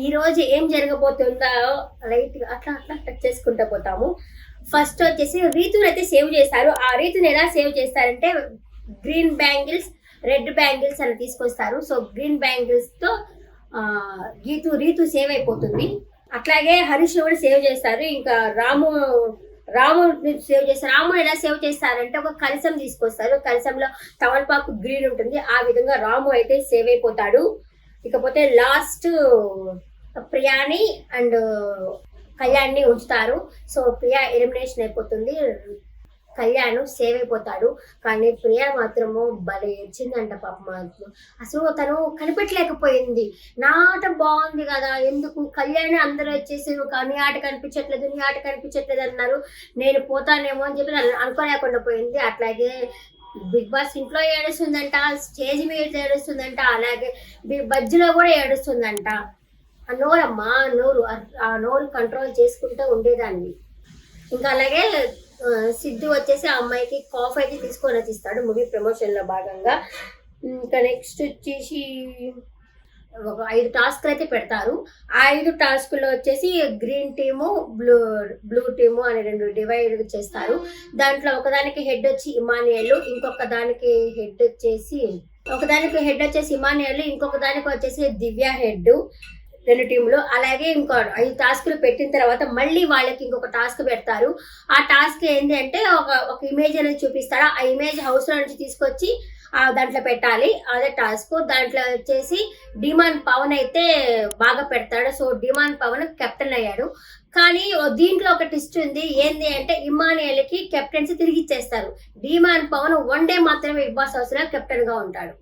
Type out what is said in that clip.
ఈ రోజు ఏం జరగబోతుందో రైట్ అట్లా అట్లా టచ్ చేసుకుంటూ పోతాము. ఫస్ట్ వచ్చేసి రీతుని అయితే సేవ్ చేస్తారు. ఆ రీతుని ఎలా సేవ్ చేస్తారంటే గ్రీన్ బ్యాంగిల్స్, రెడ్ బ్యాంగిల్స్ అని తీసుకొస్తారు. సో గ్రీన్ బ్యాంగిల్స్ తో రీతు సేవ్ అయిపోతుంది. అట్లాగే హరీష్ కూడా సేవ్ చేస్తారు. ఇంకా రాము సేవ్ చేస్తారు. రాము ఎలా సేవ్ చేస్తారంటే ఒక కలశం తీసుకొస్తారు. కలశంలో తమలపాకు గ్రీన్ ఉంటుంది. ఆ విధంగా రాము అయితే సేవ్ అయిపోతాడు. ఇకపోతే లాస్ట్ ప్రియాని అండ్ కళ్యాణ్ని ఉంచుతారు. సో ప్రియా ఎలిమినేషన్ అయిపోతుంది, కళ్యాణ్ సేవ్ అయిపోతాడు. కానీ ప్రియా మాత్రము భలే ఏడ్చిందంట పాపం. అసలు తను కనిపెట్టలేకపోయింది. నా ఆట బాగుంది కదా, ఎందుకు కళ్యాణ్ అందరూ వచ్చేసి నీ ఆట కనిపించట్లేదు అన్నారు. నేను పోతానేమో అని చెప్పి అనుకోలేకుండా పోయింది. అట్లాగే బిగ్ బాస్ ఇంట్లో ఏడుస్తుందంట, స్టేజ్ మీద ఏడుస్తుందంట, అలాగే బజ్జీలో కూడా ఏడుస్తుందంట. ఆ నోరమ్మా నోరు, ఆ నోరు కంట్రోల్ చేసుకుంటూ ఉండేదాన్ని. ఇంకా అలాగే సిద్ధు వచ్చేసి ఆ అమ్మాయికి కాఫ్ అయితే తీసుకొని వచ్చిస్తాడు మూవీ ప్రమోషన్ లో భాగంగా. ఇంకా నెక్స్ట్ వచ్చేసి ఒక 5 టాస్క్లు అయితే పెడతారు. ఆ 5 టాస్కుల్లో వచ్చేసి గ్రీన్ టీము, బ్లూ టీము అని 2 డివైడ్ చేస్తారు. దాంట్లో ఒకదానికి హెడ్ వచ్చి ఇమానియల్, ఇంకొక దానికి హెడ్ వచ్చేసి ఇమానియల్, ఇంకొక దానికి వచ్చేసి దివ్య హెడ్, 2 టీంలు. అలాగే ఇంకో 5 టాస్కులు పెట్టిన తర్వాత మళ్ళీ వాళ్ళకి ఇంకొక టాస్క్ పెడతారు. ఆ టాస్క్ ఏంటి అంటే ఒక ఇమేజ్ అనేది చూపిస్తాడు. ఆ ఇమేజ్ హౌస్ లో నుంచి తీసుకొచ్చి దాంట్లో పెట్టాలి. అదే టాస్క్. దాంట్లో వచ్చేసి డిమాండ్ పవన్ అయితే బాగా పెడతాడు. సో డిమాండ్ పవన్ కెప్టెన్ అయ్యాడు. కానీ దీంట్లో ఒక ట్విస్ట్ ఉంది. ఏంది అంటే ఇమానియల్కి కెప్టెన్సీ తిరిగి ఇచ్చేస్తారు. డిమాండ్ పవన్ 1 డే మాత్రమే బిగ్ బాస్ హౌస్ లో కెప్టెన్ గా ఉంటాడు.